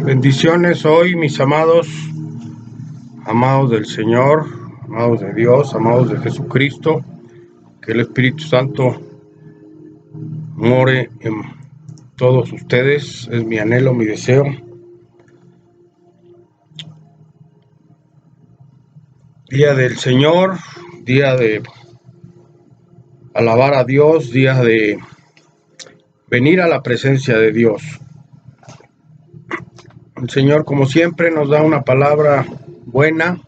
Bendiciones hoy, mis amados, amados del Señor, amados de Dios, amados de Jesucristo. Que el Espíritu Santo more en todos ustedes, es mi anhelo, mi deseo. Día del Señor, día de alabar a Dios, día de venir a la presencia de Dios. El Señor, como siempre, nos da una palabra buena,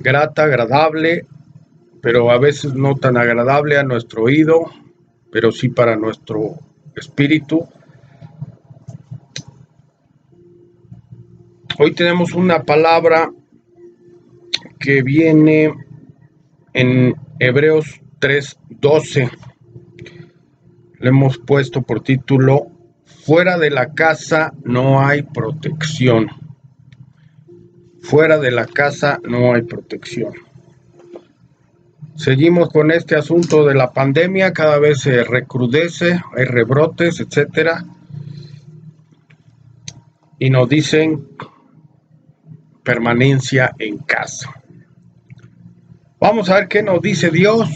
grata, agradable, pero a veces no tan agradable a nuestro oído, pero sí para nuestro espíritu. Hoy tenemos una palabra que viene en Hebreos 3:12. Le hemos puesto por título: fuera de la casa no hay protección. Fuera de la casa no hay protección. Seguimos con este asunto de la pandemia, cada vez se recrudece, hay rebrotes, etcétera. Y nos dicen permanencia en casa. Vamos a ver qué nos dice Dios.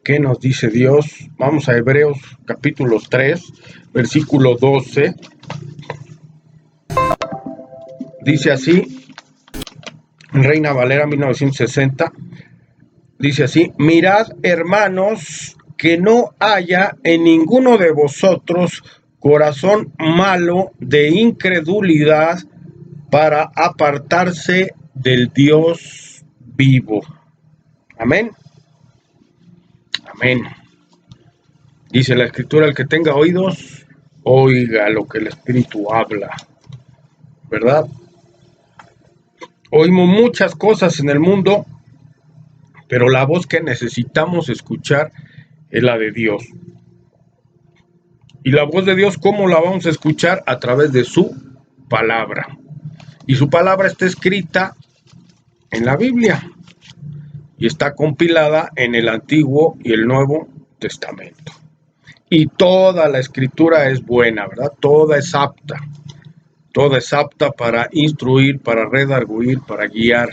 ¿Qué nos dice Dios? Vamos a Hebreos capítulo 3, versículo 12. Dice así, en Reina Valera 1960, dice así: mirad, hermanos, que no haya en ninguno de vosotros corazón malo de incredulidad para apartarse del Dios vivo. Amén. Amén. Dice la Escritura: el que tenga oídos, oiga lo que el Espíritu habla. ¿Verdad? Oímos muchas cosas en el mundo, pero la voz que necesitamos escuchar es la de Dios. Y la voz de Dios, ¿cómo la vamos a escuchar? A través de su palabra. Y su palabra está escrita en la Biblia y está compilada en el Antiguo y el Nuevo Testamento. Y toda la Escritura es buena, ¿verdad? Toda es apta para instruir, para redarguir, para guiar,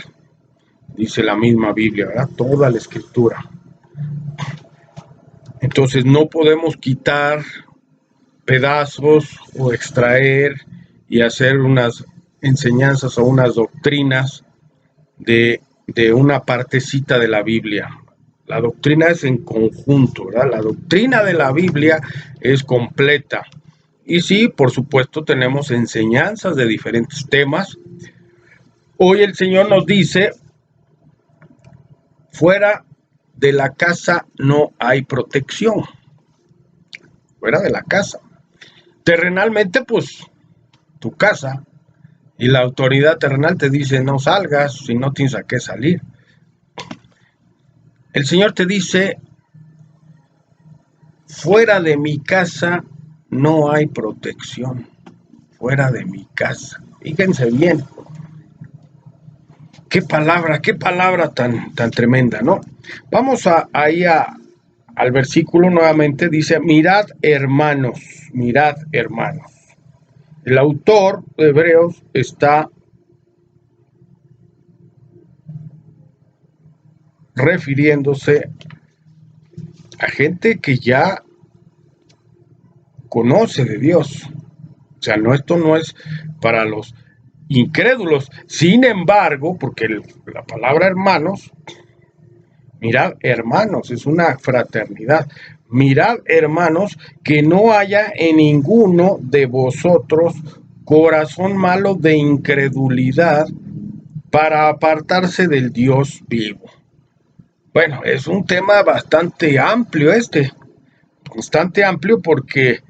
dice la misma Biblia, ¿verdad? Toda la Escritura. Entonces no podemos quitar pedazos o extraer y hacer unas enseñanzas o unas doctrinas de una partecita de la Biblia. La doctrina es en conjunto, ¿verdad? La doctrina de la Biblia es completa. Y sí, por supuesto, tenemos enseñanzas de diferentes temas. Hoy el Señor nos dice: fuera de la casa no hay protección. Fuera de la casa. Terrenalmente, pues, tu casa, y la autoridad terrenal te dice: no salgas, si no tienes a qué salir. El Señor te dice: fuera de mi casa no hay protección. Fuera de mi casa. Fíjense bien. Qué palabra tan tremenda, ¿no? Vamos ahí al versículo nuevamente. Dice: mirad, hermanos, mirad, hermanos. El autor de Hebreos está refiriéndose a gente que ya conoce de Dios. O sea, esto no es para los incrédulos. Sin embargo, porque la palabra hermanos, mirad, hermanos, es una fraternidad. Mirad, hermanos, que no haya en ninguno de vosotros corazón malo de incredulidad para apartarse del Dios vivo. Bueno, es un tema bastante amplio bastante amplio, porque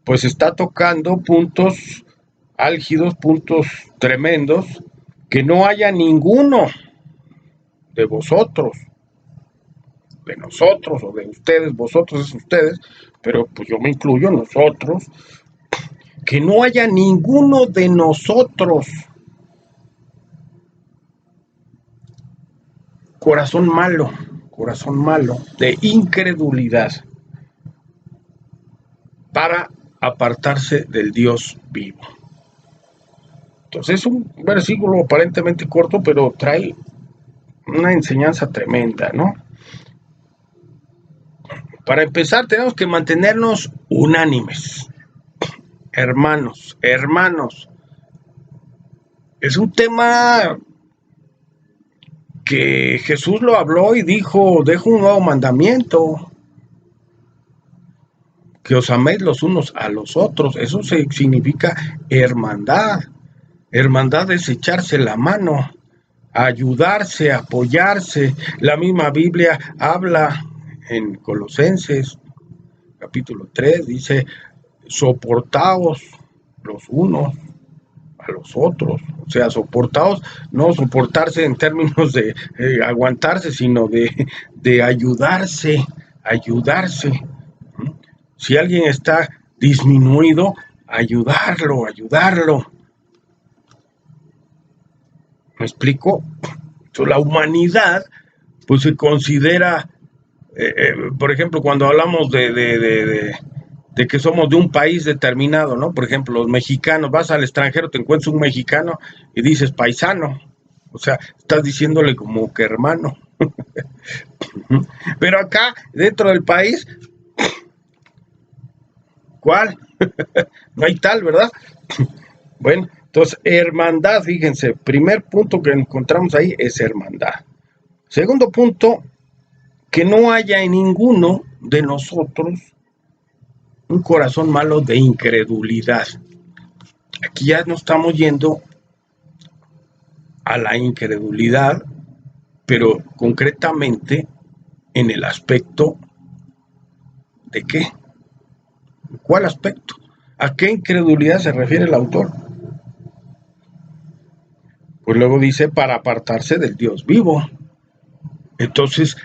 pues está tocando puntos álgidos, puntos tremendos, que no haya ninguno de vosotros, de nosotros o de ustedes, vosotros es ustedes, pero pues yo me incluyo, nosotros, que no haya ninguno de nosotros corazón malo. corazón malo de incredulidad para apartarse del Dios vivo. Entonces es un versículo aparentemente corto, pero trae una enseñanza tremenda, ¿no? Para empezar, tenemos que mantenernos unánimes. Hermanos. Es un tema que Jesús lo habló y dijo, dejo un nuevo mandamiento, que os améis los unos a los otros. Eso significa hermandad. Hermandad es echarse la mano, ayudarse, apoyarse. La misma Biblia habla en Colosenses, capítulo 3, dice, soportaos los unos a los otros. O sea, soportaos, no soportarse en términos de aguantarse, sino de ayudarse. Si alguien está disminuido, ayudarlo. ¿Me explico? Entonces, la humanidad, pues se considera, por ejemplo, cuando hablamos de que somos de un país determinado, ¿no? Por ejemplo, los mexicanos, vas al extranjero, te encuentras un mexicano y dices paisano. O sea, estás diciéndole como que hermano. Pero acá, dentro del país, ¿cuál? No hay tal, ¿verdad? Bueno, entonces, hermandad, fíjense, primer punto que encontramos ahí es hermandad. Segundo punto, que no haya en ninguno de nosotros un corazón malo de incredulidad. Aquí ya no estamos yendo a la incredulidad, pero concretamente en el aspecto de qué. ¿Cuál aspecto? ¿A qué incredulidad se refiere el autor? Pues luego dice para apartarse del Dios vivo. Entonces,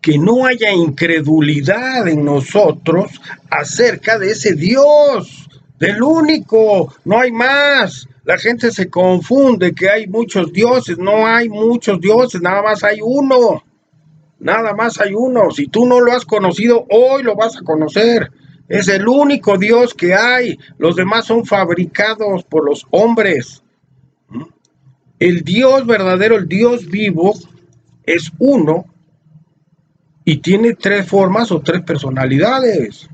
que no haya incredulidad en nosotros acerca de ese Dios, del único, no hay más. La gente se confunde que hay muchos dioses, no hay muchos dioses, nada más hay uno. Si tú no lo has conocido, hoy lo vas a conocer. Es el único Dios que hay, los demás son fabricados por los hombres. El Dios verdadero, el Dios vivo, es uno y tiene tres formas o tres personalidades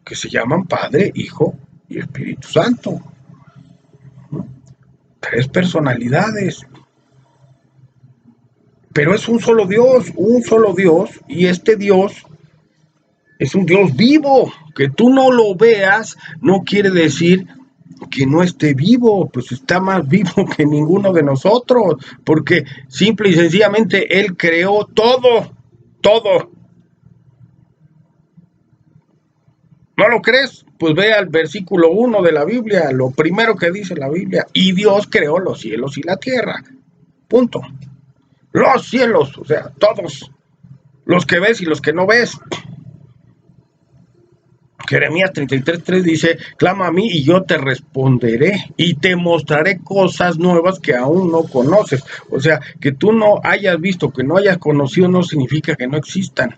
que se llaman Padre, Hijo y Espíritu Santo. Tres personalidades. Pero es un solo Dios, y este Dios es un Dios vivo. Que tú no lo veas no quiere decir que no esté vivo, pues está más vivo que ninguno de nosotros, porque simple y sencillamente Él creó todo. ¿No lo crees? Pues ve al versículo 1 de la Biblia, lo primero que dice la Biblia, y Dios creó los cielos y la tierra, punto. Los cielos, o sea, todos, los que ves y los que no ves. Jeremías 33:3 dice, clama a mí y yo te responderé y te mostraré cosas nuevas que aún no conoces. O sea, que tú no hayas visto, que no hayas conocido, no significa que no existan.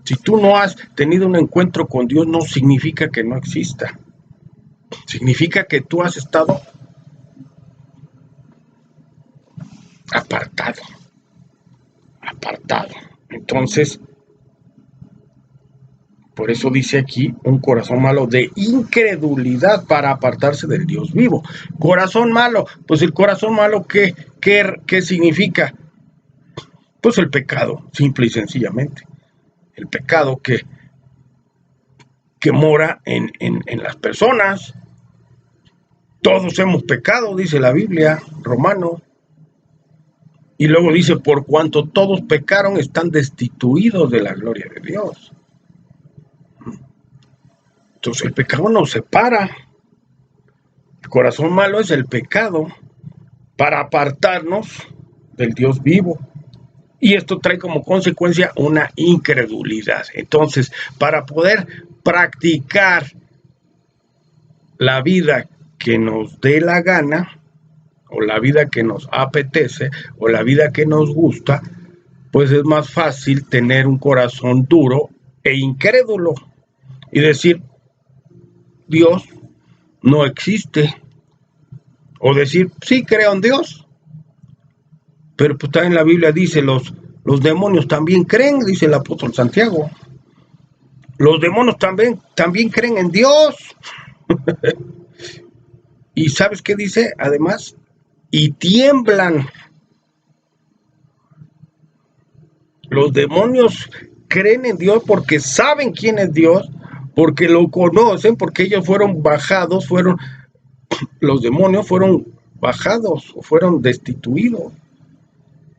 Si tú no has tenido un encuentro con Dios, no significa que no exista. Significa que tú has estado apartado. Entonces, por eso dice aquí un corazón malo de incredulidad para apartarse del Dios vivo. Corazón malo, pues el corazón malo, ¿qué significa? Pues el pecado, simple y sencillamente. El pecado que mora en las personas. Todos hemos pecado, dice la Biblia, Romano. Y luego dice, por cuanto todos pecaron, están destituidos de la gloria de Dios. Entonces el pecado nos separa. El corazón malo es el pecado para apartarnos del Dios vivo. Y esto trae como consecuencia una incredulidad. Entonces, para poder practicar la vida que nos dé la gana, o la vida que nos apetece, o la vida que nos gusta, pues es más fácil tener un corazón duro e incrédulo y decir, Dios no existe. O decir, sí creo en Dios. Pero pues también la Biblia dice, los demonios también creen, dice el apóstol Santiago. Los demonios también creen en Dios. ¿Y sabes qué dice? Además, y tiemblan. Los demonios creen en Dios porque saben quién es Dios, porque lo conocen, porque ellos fueron bajados, los demonios fueron bajados o fueron destituidos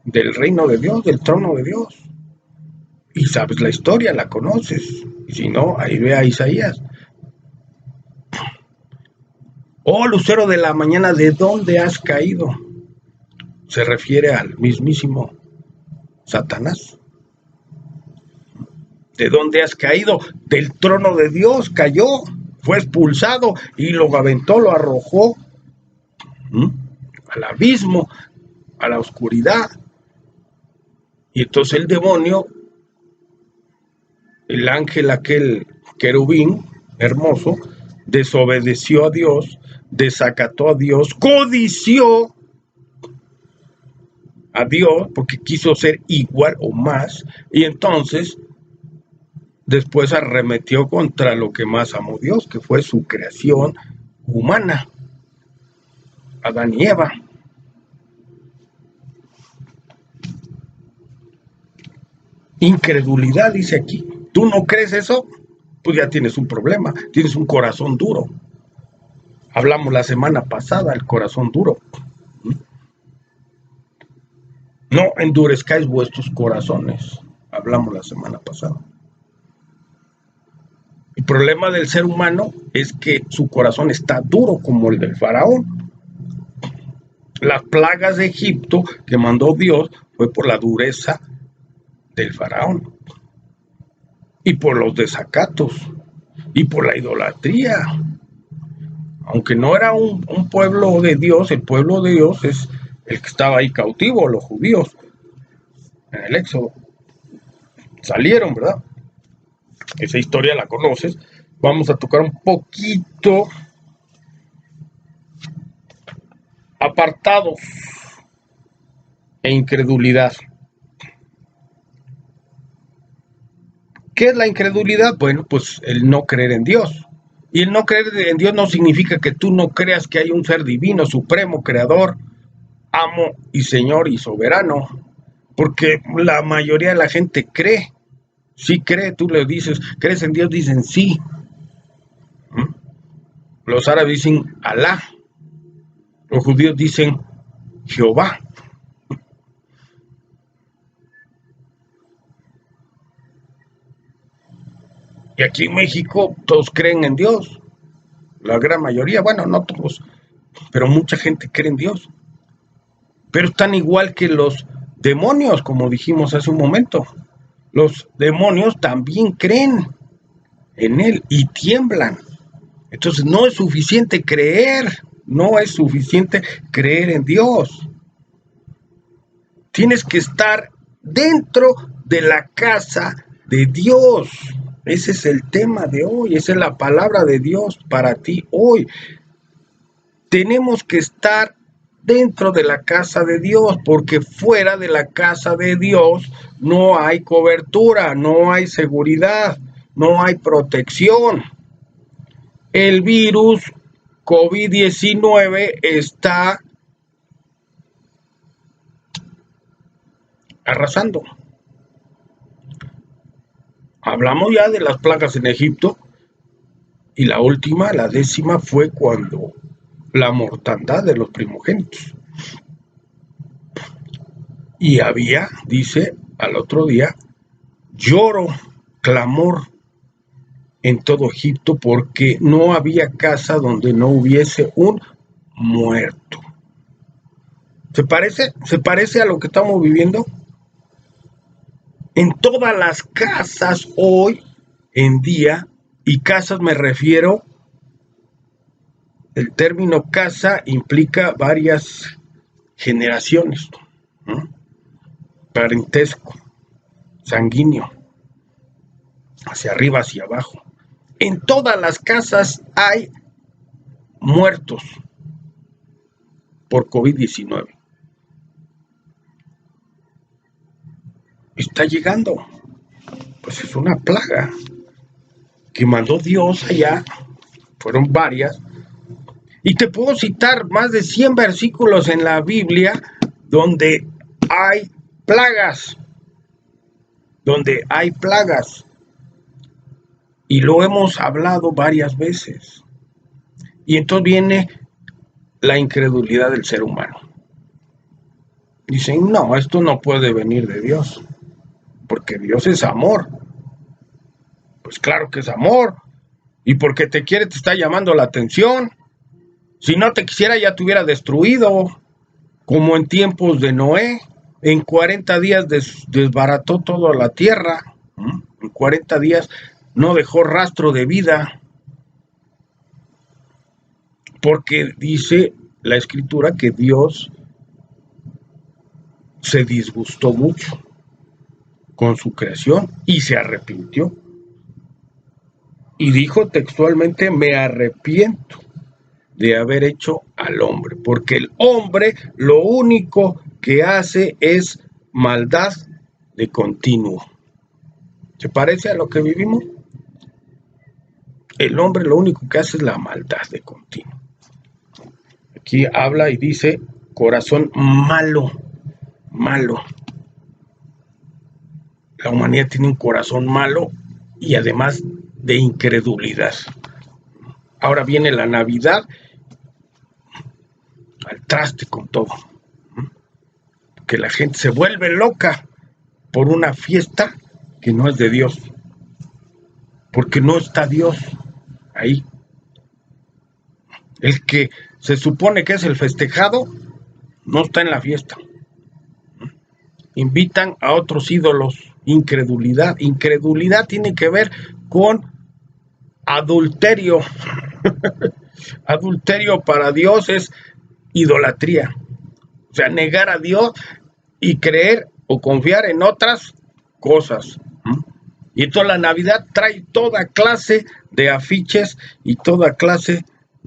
del reino de Dios, del trono de Dios. Y sabes la historia, la conoces. Y si no, ahí ve a Isaías. Oh, lucero de la mañana, ¿de dónde has caído? Se refiere al mismísimo Satanás. ¿De dónde has caído? Del trono de Dios cayó, fue expulsado y lo aventó, lo arrojó al abismo, a la oscuridad. Y entonces el demonio, el ángel aquel querubín hermoso, desobedeció a Dios, desacató a Dios, codició a Dios porque quiso ser igual o más, y entonces después arremetió contra lo que más amó Dios, que fue su creación humana, Adán y Eva. Incredulidad, dice aquí. ¿Tú no crees eso? Pues ya tienes un problema, tienes un corazón duro. Hablamos la semana pasada, el corazón duro. No endurezcáis vuestros corazones. Hablamos la semana pasada. El problema del ser humano es que su corazón está duro como el del faraón. Las plagas de Egipto que mandó Dios fue por la dureza del faraón y por los desacatos y por la idolatría. Aunque no era un pueblo de Dios, el pueblo de Dios es el que estaba ahí cautivo, los judíos, en el Éxodo. Salieron, ¿verdad? Esa historia la conoces. Vamos a tocar un poquito apartados e incredulidad. ¿Qué es la incredulidad? Bueno, pues el no creer en Dios. Y el no creer en Dios no significa que tú no creas que hay un ser divino, supremo, creador, amo y señor y soberano. Porque la mayoría de la gente cree. Sí cree, tú le dices, ¿crees en Dios? Dicen sí. Los árabes dicen Alá. Los judíos dicen Jehová. Y aquí en México todos creen en Dios. La gran mayoría, bueno, no todos, pero mucha gente cree en Dios. Pero están igual que los demonios, como dijimos hace un momento. Los demonios también creen en Él y tiemblan. Entonces no es suficiente creer, no es suficiente creer en Dios. Tienes que estar dentro de la casa de Dios. Ese es el tema de hoy, esa es la palabra de Dios para ti hoy. Tenemos que estar dentro de la casa de Dios, porque fuera de la casa de Dios no hay cobertura, no hay seguridad, no hay protección. El virus COVID-19 está arrasando. Hablamos ya de las plagas en Egipto y la última, la 10ª, fue cuando la mortandad de los primogénitos. Y había, dice al otro día, lloro, clamor en todo Egipto porque no había casa donde no hubiese un muerto. ¿Se parece a lo que estamos viviendo? En todas las casas hoy en día, y casas me refiero, el término casa implica varias generaciones, ¿no? parentesco, sanguíneo, hacia arriba, hacia abajo. En todas las casas hay muertos por COVID-19. Está llegando. Pues es una plaga que mandó Dios allá. Fueron varias. Y te puedo citar más de 100 versículos en la Biblia donde hay plagas. Donde hay plagas. Y lo hemos hablado varias veces. Y entonces viene la incredulidad del ser humano. Dicen, no, esto no puede venir de Dios, porque Dios es amor. Pues claro que es amor, y porque te quiere te está llamando la atención. Si no te quisiera ya te hubiera destruido, como en tiempos de Noé. En 40 días desbarató toda la tierra. En 40 días no dejó rastro de vida, porque dice la Escritura que Dios se disgustó mucho con su creación y se arrepintió. Y dijo textualmente, me arrepiento de haber hecho al hombre, porque el hombre lo único que hace es maldad de continuo. ¿Se parece a lo que vivimos? El hombre lo único que hace es la maldad de continuo. Aquí habla y dice, corazón malo, malo. La humanidad tiene un corazón malo y además de incredulidad. Ahora viene la Navidad, al traste con todo. Que la gente se vuelve loca por una fiesta que no es de Dios. Porque no está Dios ahí. El que se supone que es el festejado no está en la fiesta. Invitan a otros ídolos. Incredulidad. Incredulidad tiene que ver con adulterio. Adulterio para Dios es idolatría. O sea, negar a Dios y creer o confiar en otras cosas. Y entonces la Navidad trae toda clase de afiches y toda clase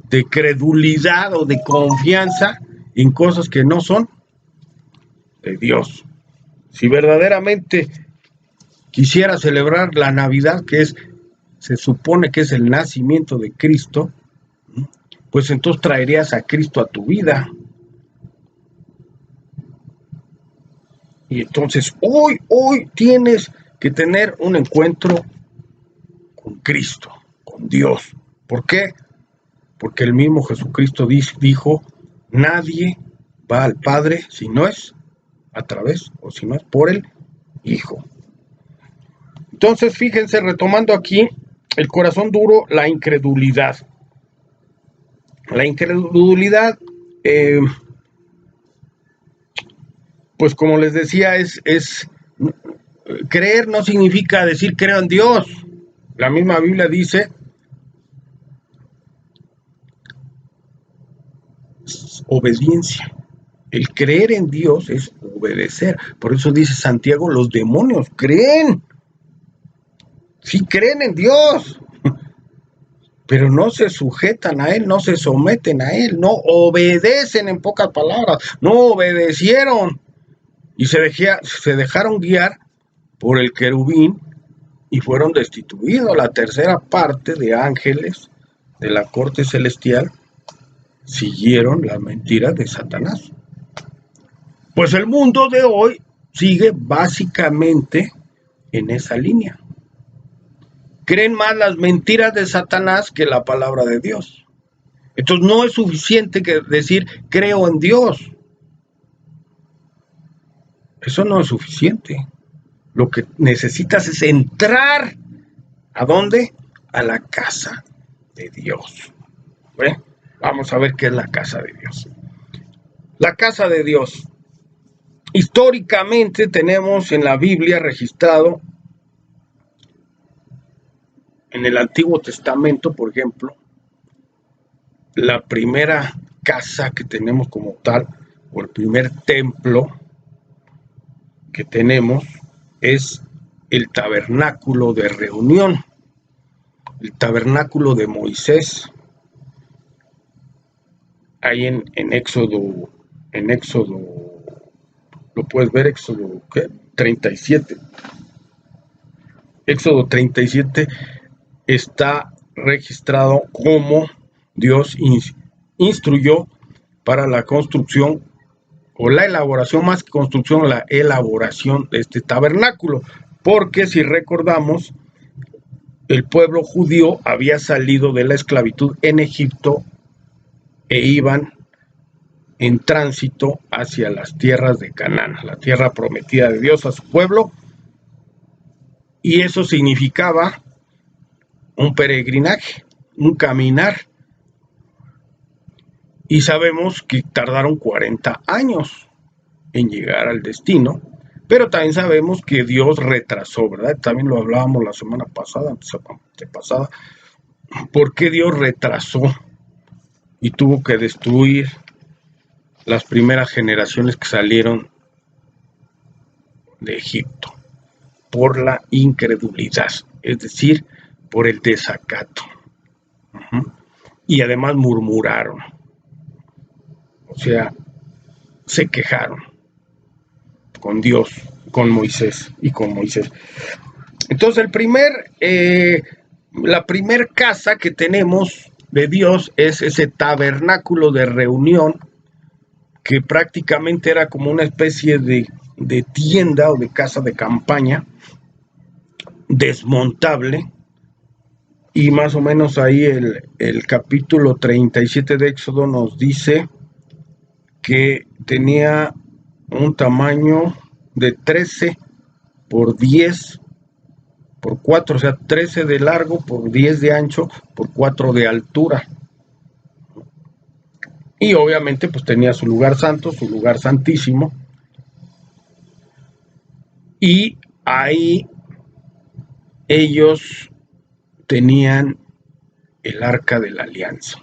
de credulidad o de confianza en cosas que no son de Dios. Si verdaderamente quisiera celebrar la Navidad, que se supone que es el nacimiento de Cristo, pues entonces traerías a Cristo a tu vida. Y entonces hoy tienes que tener un encuentro con Cristo, con Dios. ¿Por qué? Porque el mismo Jesucristo dijo, nadie va al Padre si no es a través o si no es por el Hijo. Entonces, fíjense, retomando aquí, el corazón duro, la incredulidad. La incredulidad, pues como les decía, es creer no significa decir creo en Dios. La misma Biblia dice, obediencia. El creer en Dios es obedecer. Por eso dice Santiago, los demonios creen. Sí creen en Dios, pero no se sujetan a Él, no se someten a Él, no obedecen, en pocas palabras, no obedecieron. Y se dejaron guiar por el querubín y fueron destituidos. La tercera parte de ángeles de la corte celestial siguieron las mentiras de Satanás. Pues el mundo de hoy sigue básicamente en esa línea. Creen más las mentiras de Satanás que la palabra de Dios. Entonces no es suficiente que decir creo en Dios. Eso no es suficiente. Lo que necesitas es entrar. ¿A dónde? A la casa de Dios. Vamos a ver qué es la casa de Dios. La casa de Dios. Históricamente tenemos en la Biblia registrado, en el Antiguo Testamento, por ejemplo, la primera casa que tenemos como tal, o el primer templo que tenemos es el tabernáculo de reunión, el tabernáculo de Moisés. Ahí en Éxodo, lo puedes ver, Éxodo 37. Éxodo 37 está registrado cómo Dios instruyó para la construcción o la elaboración, más que construcción, la elaboración de este tabernáculo, porque si recordamos, el pueblo judío había salido de la esclavitud en Egipto e iban en tránsito hacia las tierras de Canaán, la tierra prometida de Dios a su pueblo, y eso significaba un peregrinaje, un caminar, y sabemos que tardaron 40 años en llegar al destino, pero también sabemos que Dios retrasó, ¿verdad? También lo hablábamos la semana pasada, ¿por qué Dios retrasó y tuvo que destruir las primeras generaciones que salieron de Egipto? Por la incredulidad, es decir, por el desacato. Y además murmuraron, o sea, se quejaron con Dios, con Moisés y con Moisés. Entonces la primer casa que tenemos de Dios es ese tabernáculo de reunión, que prácticamente era como una especie de tienda o de casa de campaña desmontable, y más o menos ahí el capítulo 37 de Éxodo nos dice que tenía un tamaño de 13 por 10 por 4, o sea, 13 de largo por 10 de ancho por 4 de altura. Y obviamente pues tenía su lugar santo, su lugar santísimo, y ahí ellos tenían el arca de la alianza.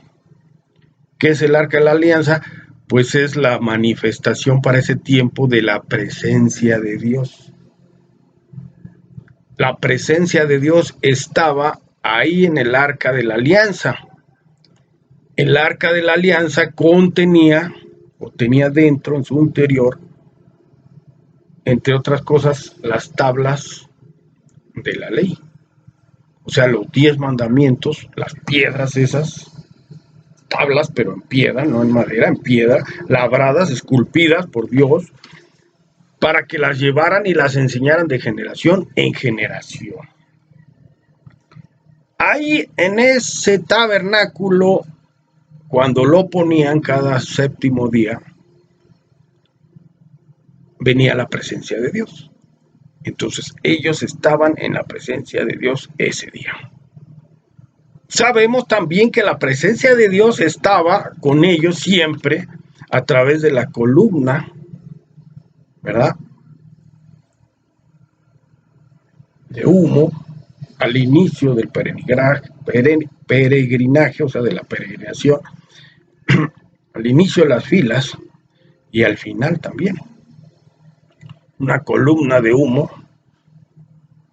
¿Qué es el arca de la alianza? Pues es la manifestación para ese tiempo de la presencia de Dios. La presencia de Dios estaba ahí en el arca de la alianza. El arca de la alianza contenía, o tenía dentro, en su interior, entre otras cosas, las tablas de la ley. O sea, los 10 mandamientos, las piedras esas, tablas, pero en piedra, no en madera, en piedra, labradas, esculpidas por Dios, para que las llevaran y las enseñaran de generación en generación. Ahí en ese tabernáculo, cuando lo ponían cada séptimo día, venía la presencia de Dios. Entonces ellos estaban en la presencia de Dios ese día. Sabemos también que la presencia de Dios estaba con ellos siempre a través de la columna, ¿verdad?, de humo al inicio del peregrinaje, o sea, de la peregrinación, al inicio de las filas y al final también. Una columna de humo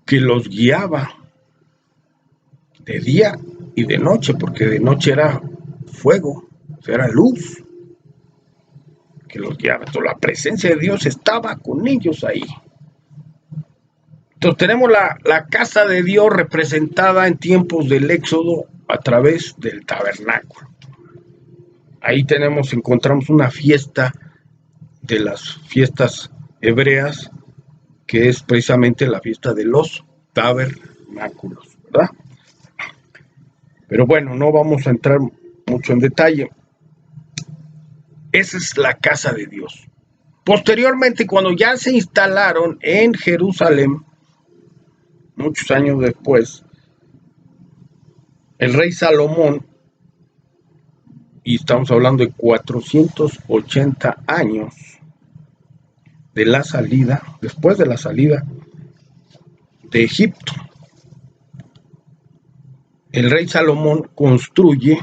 que los guiaba de día y de noche, porque de noche era fuego, o sea, era luz que los guiaba. Entonces la presencia de Dios estaba con ellos ahí. Entonces tenemos la casa de Dios representada en tiempos del Éxodo a través del tabernáculo. Ahí encontramos una fiesta de las fiestas hebreas, que es precisamente la fiesta de los tabernáculos, ¿verdad? Pero bueno, no vamos a entrar mucho en detalle. Esa es la casa de Dios. Posteriormente, cuando ya se instalaron en Jerusalén, muchos años después, el rey Salomón, y estamos hablando de 480 años de la salida, después de la salida de Egipto, el rey Salomón construye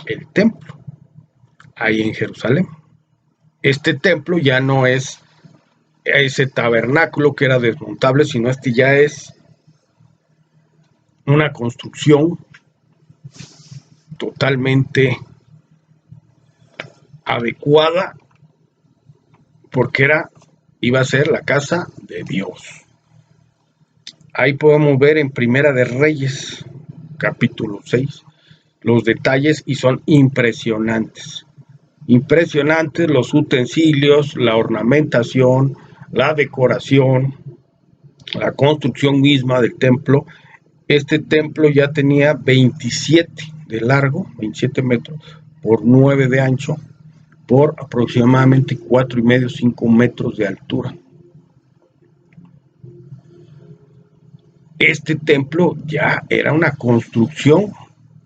el templo ahí en Jerusalén. Este templo ya no es ese tabernáculo que era desmontable, sino este ya es una construcción totalmente adecuada, porque iba a ser la casa de Dios. Ahí podemos ver en Primera de Reyes, capítulo 6, los detalles, y son impresionantes. Impresionantes los utensilios, la ornamentación, la decoración, la construcción misma del templo. Este templo ya tenía 27 de largo, 27 metros, por 9 de ancho, por aproximadamente 4,5, 5 metros de altura. Este templo ya era una construcción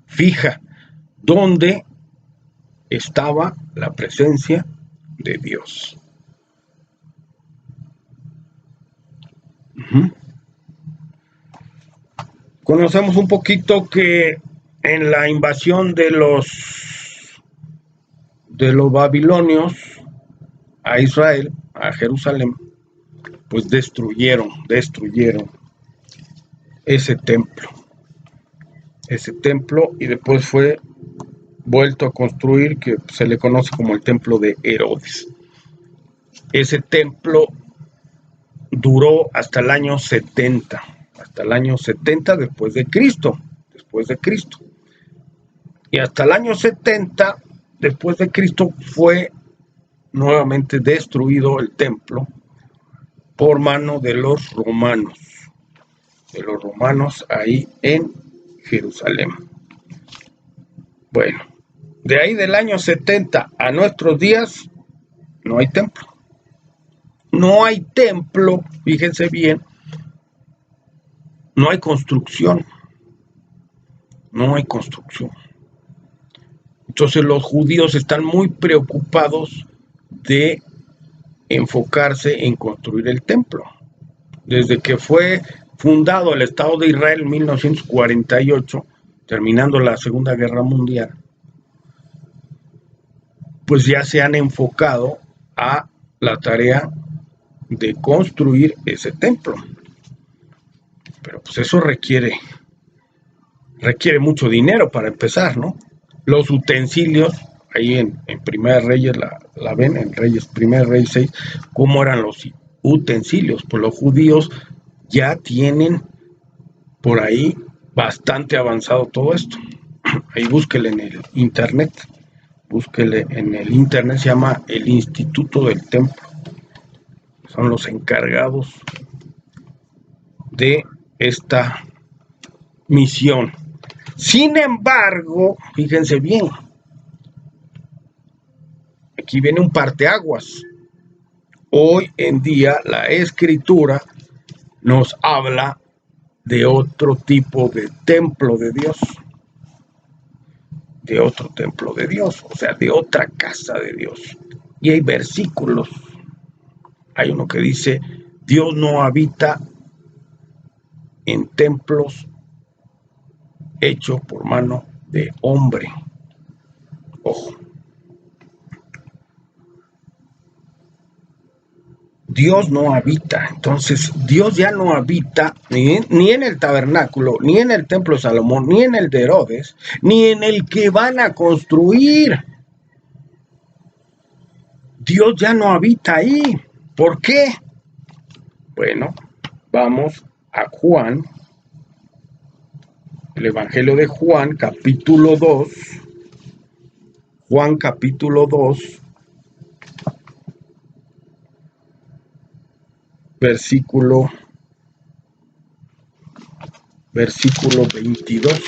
fija, donde estaba la presencia de Dios. Conocemos un poquito que en la invasión de los babilonios a Israel, a Jerusalén, pues destruyeron ese templo, y después fue vuelto a construir, que se le conoce como el templo de Herodes. Ese templo duró hasta el año 70 después de Cristo, y hasta el año 70 después de Cristo fue nuevamente destruido el templo por mano de los romanos ahí en Jerusalén. Bueno, de ahí del año 70 a nuestros días no hay templo. No hay templo, fíjense bien, no hay construcción. Entonces los judíos están muy preocupados de enfocarse en construir el templo. Desde que fue fundado el Estado de Israel en 1948, terminando la Segunda Guerra Mundial, pues ya se han enfocado a la tarea de construir ese templo. Pero pues eso requiere mucho dinero para empezar, ¿no? Los utensilios, ahí en Primera Reyes la ven, en Primera Reyes 6, cómo eran los utensilios. Pues los judíos ya tienen por ahí bastante avanzado todo esto. Ahí búsquele en el internet, se llama el Instituto del Templo. Son los encargados de esta misión. Sin embargo, fíjense bien, aquí viene un parteaguas. Hoy en día la Escritura nos habla de otro tipo de templo de Dios, o sea, de otra casa de Dios. Y hay versículos, hay uno que dice: Dios no habita en templos hechos por mano de hombre. Ojo. Dios no habita. Entonces, Dios ya no habita ni en el tabernáculo, ni en el templo de Salomón, ni en el de Herodes, ni en el que van a construir. Dios ya no habita ahí. ¿Por qué? Bueno, vamos a Juan, el Evangelio de Juan, capítulo 2. Juan, capítulo 2. Versículo 22.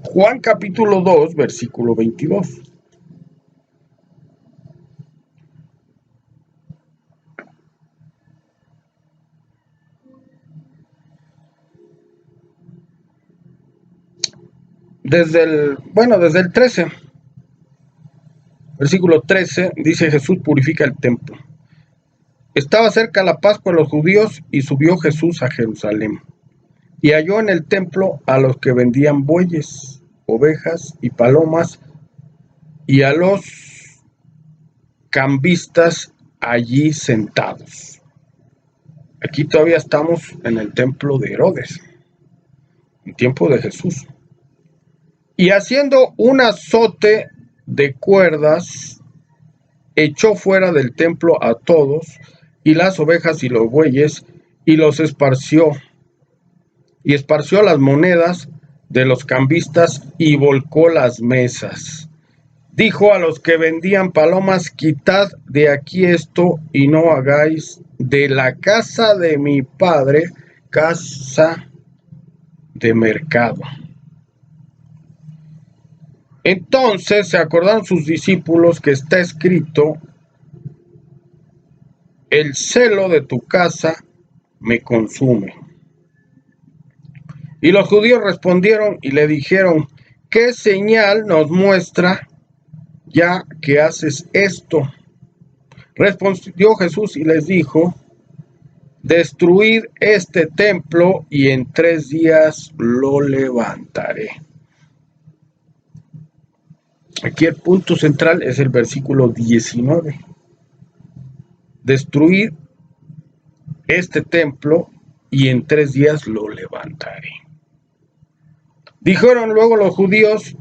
Juan capítulo 2, versículo 22. Desde el 13. Versículo 13 dice: Jesús purifica el templo. Estaba cerca la Pascua de los judíos, y subió Jesús a Jerusalén. Y halló en el templo a los que vendían bueyes, ovejas y palomas, y a los cambistas allí sentados. Aquí todavía estamos en el templo de Herodes, en tiempo de Jesús. Y haciendo un azote de cuerdas, echó fuera del templo a todos, y las ovejas y los bueyes, y los esparció, y esparció las monedas de los cambistas, y volcó las mesas. Dijo a los que vendían palomas: quitad de aquí esto, y no hagáis de la casa de mi padre casa de mercado. Entonces se acordaron sus discípulos que está escrito: el celo de tu casa me consume. Y los judíos respondieron y le dijeron: ¿qué señal nos muestra ya que haces esto? Respondió Jesús y les dijo: destruid este templo y en 3 días lo levantaré. Aquí el punto central es el versículo 19. Destruid este templo y en 3 días lo levantaré. Dijeron luego los judíos: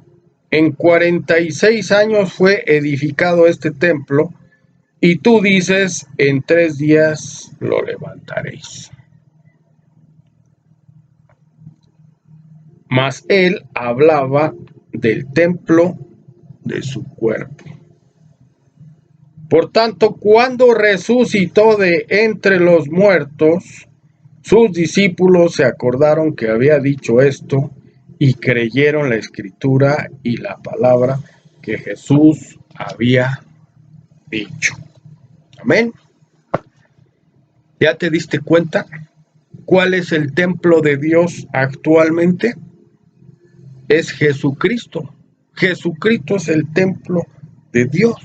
en 46 años fue edificado este templo, y tú dices: en 3 días lo levantaréis. Mas él hablaba del templo de su cuerpo. Por tanto, cuando resucitó de entre los muertos, sus discípulos se acordaron que había dicho esto, y creyeron la escritura y la palabra que Jesús había dicho. Amén. ¿Ya te diste cuenta cuál es el templo de Dios actualmente? Es Jesucristo. Jesucristo es el templo de Dios.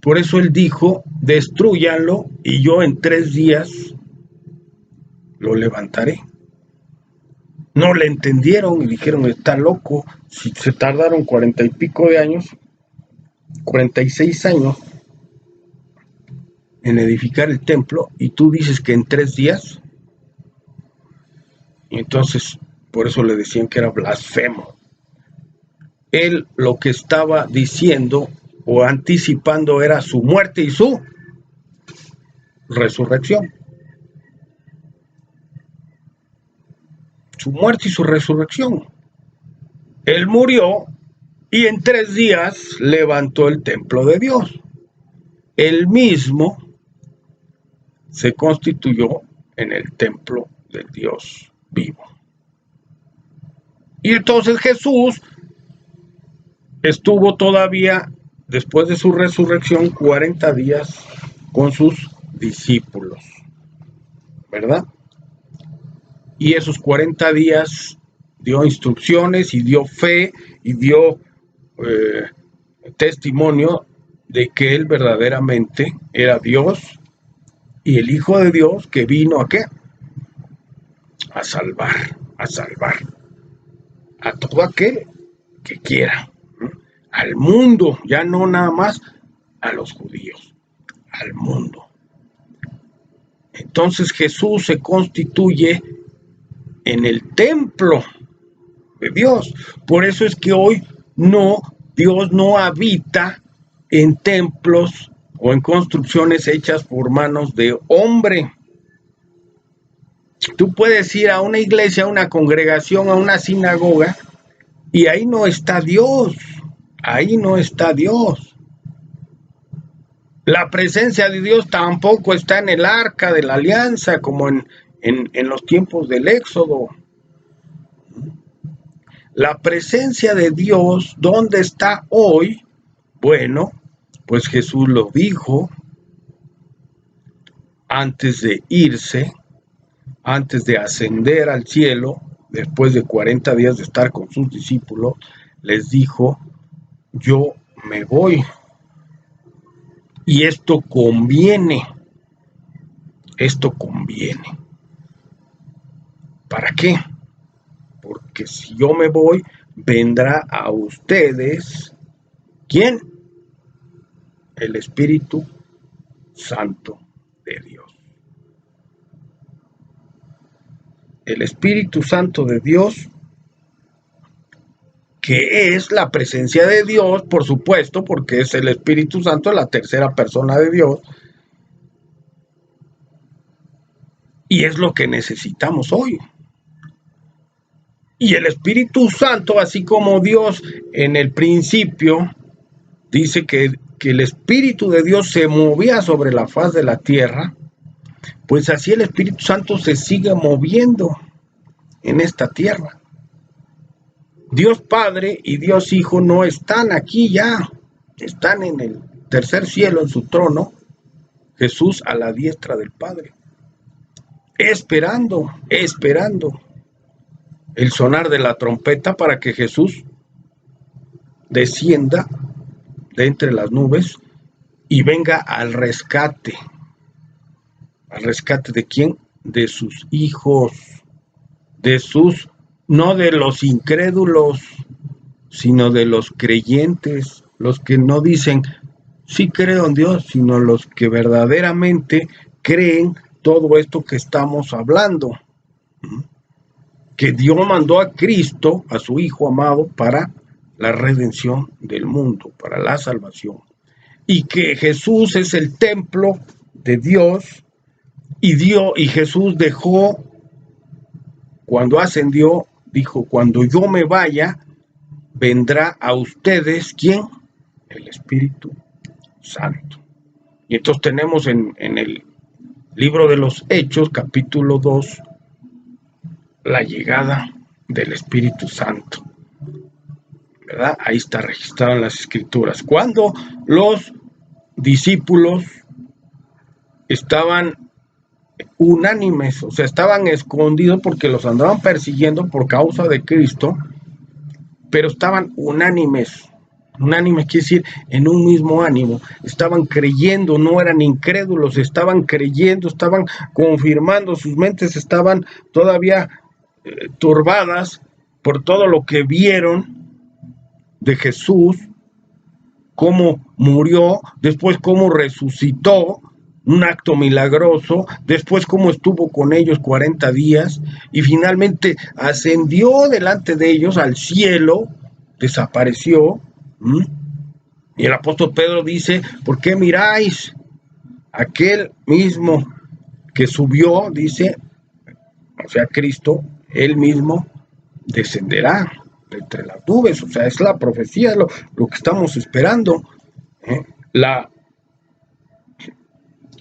Por eso él dijo: destrúyanlo y yo en 3 días lo levantaré. No le entendieron y dijeron: está loco. Si se tardaron 40 y pico de años, 46 años en edificar el templo, y tú dices que en 3 días. Y entonces por eso le decían que era blasfemo. Él lo que estaba diciendo o anticipando era su muerte y su resurrección. Su muerte y su resurrección. Él murió y en 3 días levantó el templo de Dios. Él mismo se constituyó en el templo del Dios vivo. Y entonces Jesús estuvo todavía, después de su resurrección, 40 días con sus discípulos, ¿verdad? Y esos 40 días dio instrucciones y dio fe y dio testimonio de que él verdaderamente era Dios y el Hijo de Dios, que vino ¿a qué? A salvar a todo aquel que quiera, ¿no? Al mundo, ya no nada más a los judíos, al mundo. Entonces Jesús se constituye en el templo de Dios. Por eso es que hoy Dios no habita en templos o en construcciones hechas por manos de hombre. Tú puedes ir a una iglesia, a una congregación, a una sinagoga, y ahí no está Dios. Ahí no está Dios. La presencia de Dios tampoco está en el arca de la alianza, como en los tiempos del Éxodo. La presencia de Dios, ¿dónde está hoy? Bueno, pues Jesús lo dijo antes de irse, antes de ascender al cielo, después de 40 días de estar con sus discípulos, les dijo: yo me voy. Y esto conviene. Esto conviene. ¿Para qué? Porque si yo me voy, vendrá a ustedes, ¿quién? el Espíritu Santo de Dios. El Espíritu Santo de Dios, que es la presencia de Dios, por supuesto, porque es el Espíritu Santo, la tercera persona de Dios, y es lo que necesitamos hoy. Y el Espíritu Santo, así como Dios en el principio dice que el Espíritu de Dios se movía sobre la faz de la tierra, pues así el Espíritu Santo se sigue moviendo en esta tierra. Dios Padre y Dios Hijo no están aquí ya, están en el tercer cielo, en su trono, Jesús a la diestra del Padre, esperando el sonar de la trompeta para que Jesús descienda de entre las nubes y venga al rescate. ¿Al rescate de quién? De sus hijos, no de los incrédulos, sino de los creyentes, los que no dicen, sí creo en Dios, sino los que verdaderamente creen todo esto que estamos hablando. Que Dios mandó a Cristo, a su Hijo amado, para la redención del mundo, para la salvación. Y que Jesús es el templo de Dios, y Jesús dejó, cuando ascendió, dijo, cuando yo me vaya, vendrá a ustedes, ¿quién? El Espíritu Santo. Y entonces tenemos en el libro de los Hechos, capítulo 2, la llegada del Espíritu Santo, ¿verdad? Ahí está registrado en las Escrituras. Cuando los discípulos estaban unánimes, o sea, estaban escondidos porque los andaban persiguiendo por causa de Cristo, pero estaban unánimes. Unánime quiere decir en un mismo ánimo, estaban creyendo, no eran incrédulos, estaban creyendo, estaban confirmando, sus mentes estaban todavía turbadas por todo lo que vieron de Jesús, cómo murió, después cómo resucitó, un acto milagroso, después cómo estuvo con ellos 40 días y finalmente ascendió delante de ellos al cielo, desapareció. Y el apóstol Pedro dice, ¿por qué miráis? Aquel mismo que subió, dice, o sea, Cristo, él mismo descenderá entre las nubes, o sea, es la profecía, lo que estamos esperando.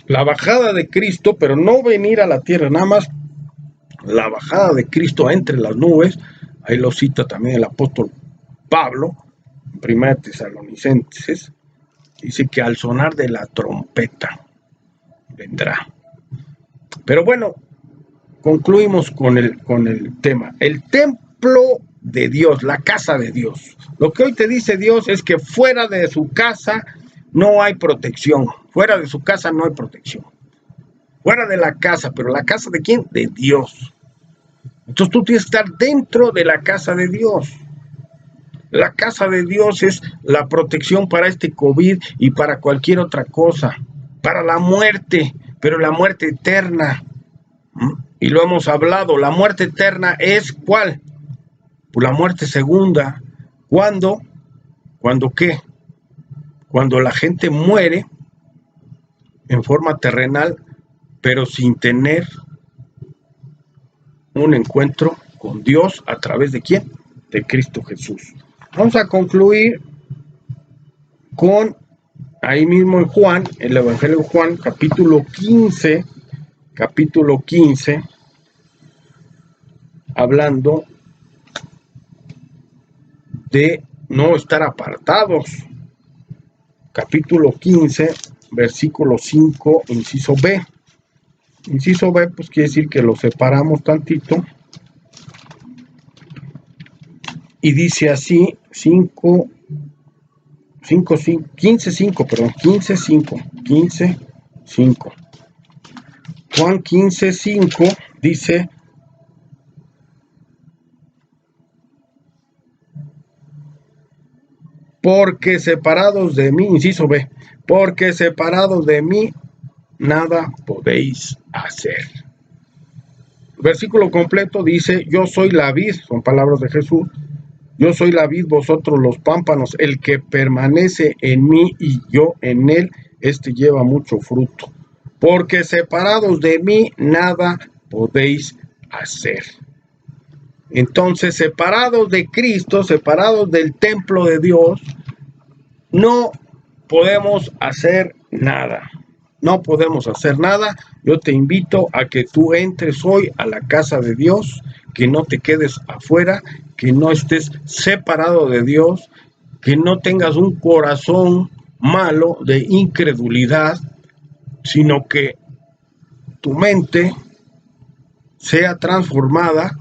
La bajada de Cristo, pero no venir a la tierra, nada más la bajada de Cristo entre las nubes, ahí lo cita también el apóstol Pablo, en 1 Tesalonicenses, dice que al sonar de la trompeta vendrá. Pero bueno, concluimos con el tema. El templo de Dios, la casa de Dios. Lo que hoy te dice Dios es que fuera de su casa no hay protección. Fuera de su casa no hay protección. Fuera de la casa, pero ¿la casa de quién? De Dios. Entonces tú tienes que estar dentro de la casa de Dios. La casa de Dios es la protección para este COVID y para cualquier otra cosa, para la muerte, pero la muerte eterna. Y lo hemos hablado, la muerte eterna es ¿cuál? Pues la muerte segunda. ¿Cuándo? ¿Cuándo qué? Cuando la gente muere en forma terrenal, pero sin tener un encuentro con Dios a través de ¿quién? De Cristo Jesús. Vamos a concluir con ahí mismo en Juan, el Evangelio de Juan, capítulo 15, hablando de no estar apartados. Capítulo 15, versículo 5, inciso B. Inciso B, pues quiere decir que lo separamos tantito. Y dice así, 15, 5. Juan 15, 5 dice, porque separados de mí, inciso B, porque separados de mí, nada podéis hacer. El versículo completo dice, yo soy la vid, son palabras de Jesús, yo soy la vid, vosotros los pámpanos, el que permanece en mí y yo en él, este lleva mucho fruto. Porque separados de mí, nada podéis hacer. Entonces, separados de Cristo, separados del templo de Dios, no podemos hacer nada. No podemos hacer nada. Yo te invito a que tú entres hoy a la casa de Dios, que no te quedes afuera, que no estés separado de Dios, que no tengas un corazón malo de incredulidad, sino que tu mente sea transformada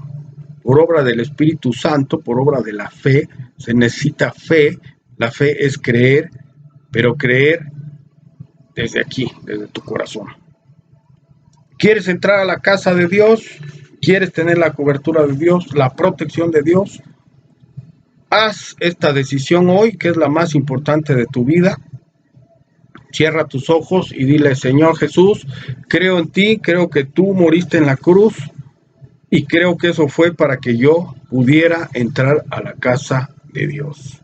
por obra del Espíritu Santo, por obra de la fe. Se necesita fe. La fe es creer, pero creer desde aquí, desde tu corazón. ¿Quieres entrar a la casa de Dios? ¿Quieres tener la cobertura de Dios, la protección de Dios? Haz esta decisión hoy, que es la más importante de tu vida. Cierra tus ojos y dile, Señor Jesús, creo en ti, creo que tú moriste en la cruz y creo que eso fue para que yo pudiera entrar a la casa de Dios.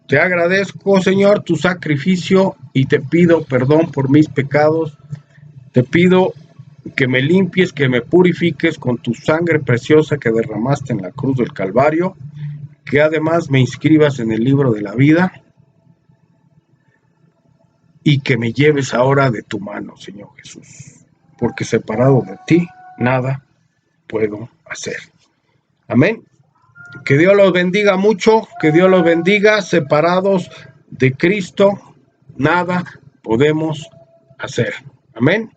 Te agradezco, Señor, tu sacrificio y te pido perdón por mis pecados. Te pido que me limpies, que me purifiques con tu sangre preciosa que derramaste en la cruz del Calvario, que además me inscribas en el libro de la vida y que me lleves ahora de tu mano, Señor Jesús, porque separado de ti, nada puedo hacer. Amén. Que Dios los bendiga mucho, que Dios los bendiga. Separados de Cristo, nada podemos hacer. Amén.